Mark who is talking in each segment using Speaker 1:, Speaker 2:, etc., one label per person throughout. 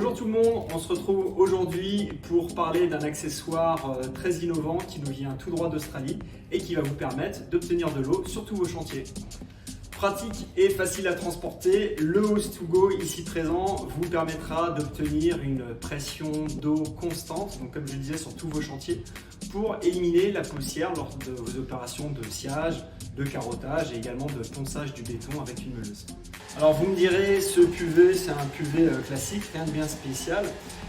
Speaker 1: Bonjour tout le monde, on se retrouve aujourd'hui pour parler d'un accessoire très innovant qui nous vient tout droit d'Australie et qui va vous permettre d'obtenir de l'eau sur tous vos chantiers. Pratique et facile à transporter, le Hose2Go ici présent vous permettra d'obtenir une pression d'eau constante, donc comme je le disais sur tous vos chantiers, pour éliminer la poussière lors de vos opérations de sciage, de carottage et également de ponçage du béton avec une meuleuse. Alors vous me direz, ce PUV c'est un PUV classique, rien de bien spécial.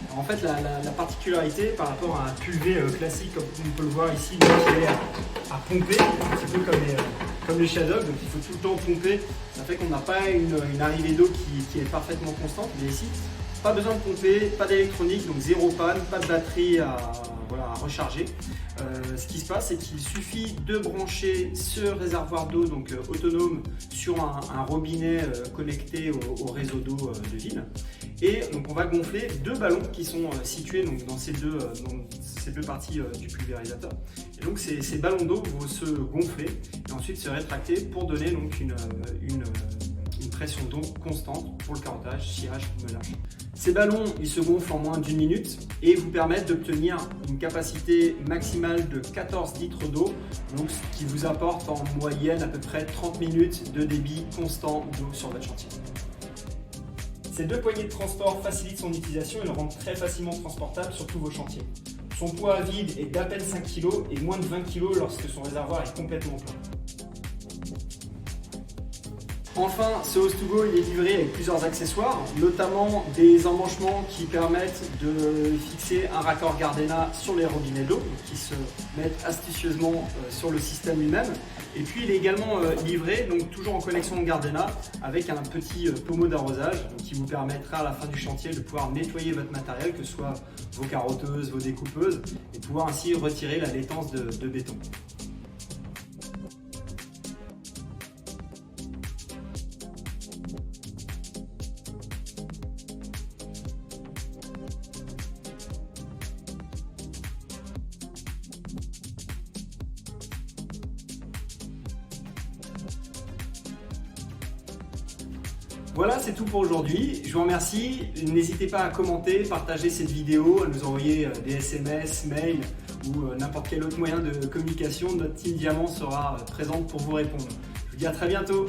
Speaker 1: Alors, en fait la particularité par rapport à un PUV classique, comme on peut le voir ici, qui est à pomper, un petit peu comme les Shadok, donc il faut tout le temps pomper. Ça fait qu'on n'a pas une arrivée d'eau qui est parfaitement constante, mais ici, pas besoin de pomper, pas d'électronique, donc zéro panne, pas de batterie à recharger. Ce qui se passe, c'est qu'il suffit de brancher ce réservoir d'eau donc autonome sur un robinet connecté au réseau d'eau de ville. Et donc on va gonfler deux ballons qui sont situés donc, dans ces deux parties du pulvérisateur. Et donc ces ballons d'eau vont se gonfler et ensuite se rétracter pour donner donc une pression d'eau constante pour le carottage, sciage, meulage. Ces ballons, ils se gonflent en moins d'une minute et vous permettent d'obtenir une capacité maximale de 14 litres d'eau, donc ce qui vous apporte en moyenne à peu près 30 minutes de débit constant d'eau sur votre chantier. Ces deux poignées de transport facilitent son utilisation et le rendent très facilement transportable sur tous vos chantiers. Son poids à vide est d'à peine 5 kg et moins de 20 kg lorsque son réservoir est complètement plein. Enfin, ce Hose2Go il est livré avec plusieurs accessoires, notamment des emmanchements qui permettent de fixer un raccord Gardena sur les robinets d'eau, qui se mettent astucieusement sur le système lui-même. Et puis il est également livré, donc toujours en connexion Gardena, avec un petit pommeau d'arrosage qui vous permettra à la fin du chantier de pouvoir nettoyer votre matériel, que ce soit vos carotteuses, vos découpeuses, et pouvoir ainsi retirer la laitance de béton. Voilà, c'est tout pour aujourd'hui. Je vous remercie. N'hésitez pas à commenter, partager cette vidéo, à nous envoyer des SMS, mails ou n'importe quel autre moyen de communication. Notre team Diamant sera présente pour vous répondre. Je vous dis à très bientôt.